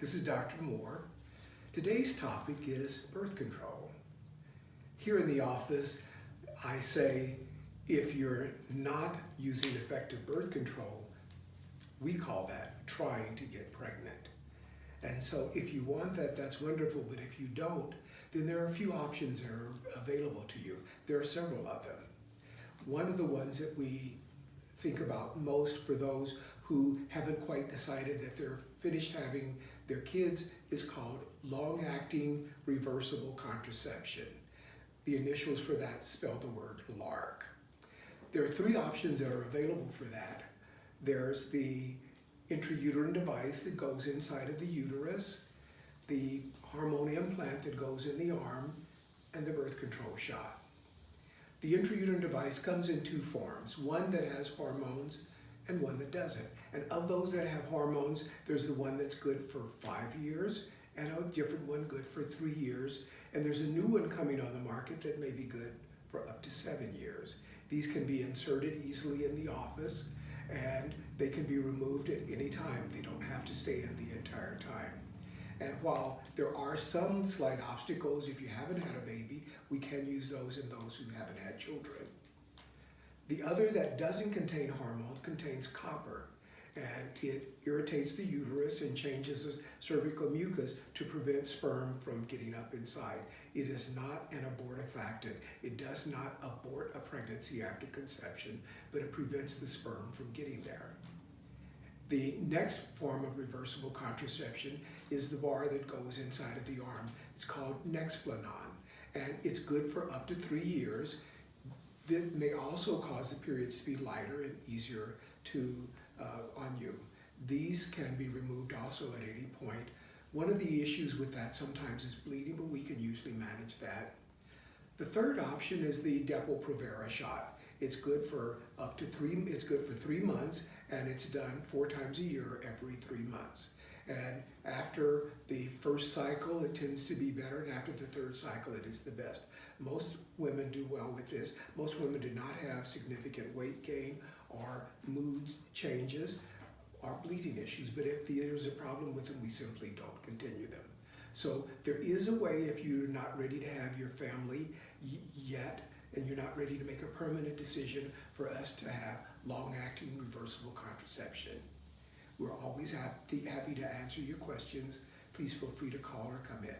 This is Dr. Moore. Today's topic is birth control. Here in the office, I say if you're not using effective birth control, we call that trying to get pregnant. And so if you want that, that's wonderful, but if you don't, then there are a few options that are available to you. There are several of them. One of the ones that we think about most for those who haven't quite decided that they're finished having their kids is called long-acting reversible contraception. The initials for that spell the word LARC. There are three options that are available for that. There's the intrauterine device that goes inside of the uterus, the hormone implant that goes in the arm, and the birth control shot. The intrauterine device comes in two forms, one that has hormones and one that doesn't. And of those that have hormones, there's the one that's good for 5 years and a different one good for 3 years. And there's a new one coming on the market that may be good for up to 7 years. These can be inserted easily in the office and they can be removed at any time. They don't have to stay in the entire time. And while there are some slight obstacles, if you haven't had a baby, we can use those in those who haven't had children. The other that doesn't contain hormone contains copper, and it irritates the uterus and changes the cervical mucus to prevent sperm from getting up inside. It is not an abortifactant. It does not abort a pregnancy after conception, but it prevents the sperm from getting there. The next form of reversible contraception is the bar that goes inside of the arm. It's called Nexplanon, and it's good for up to 3 years. This may also cause the periods to be lighter and easier on you. These can be removed also at any point. One of the issues with that sometimes is bleeding, but we can usually manage that. The third option is the Depo-Provera shot. It's good for it's good for 3 months, and it's done 4 times a year every 3 months. And after the first cycle, it tends to be better, and after the third cycle, it is the best. Most women do well with this. Most women do not have significant weight gain or mood changes or bleeding issues, but if there's a problem with them, we simply don't continue them. So there is a way, if you're not ready to have your family yet, and you're not ready to make a permanent decision, for us to have long-acting reversible contraception. We're always happy to answer your questions. Please feel free to call or come in.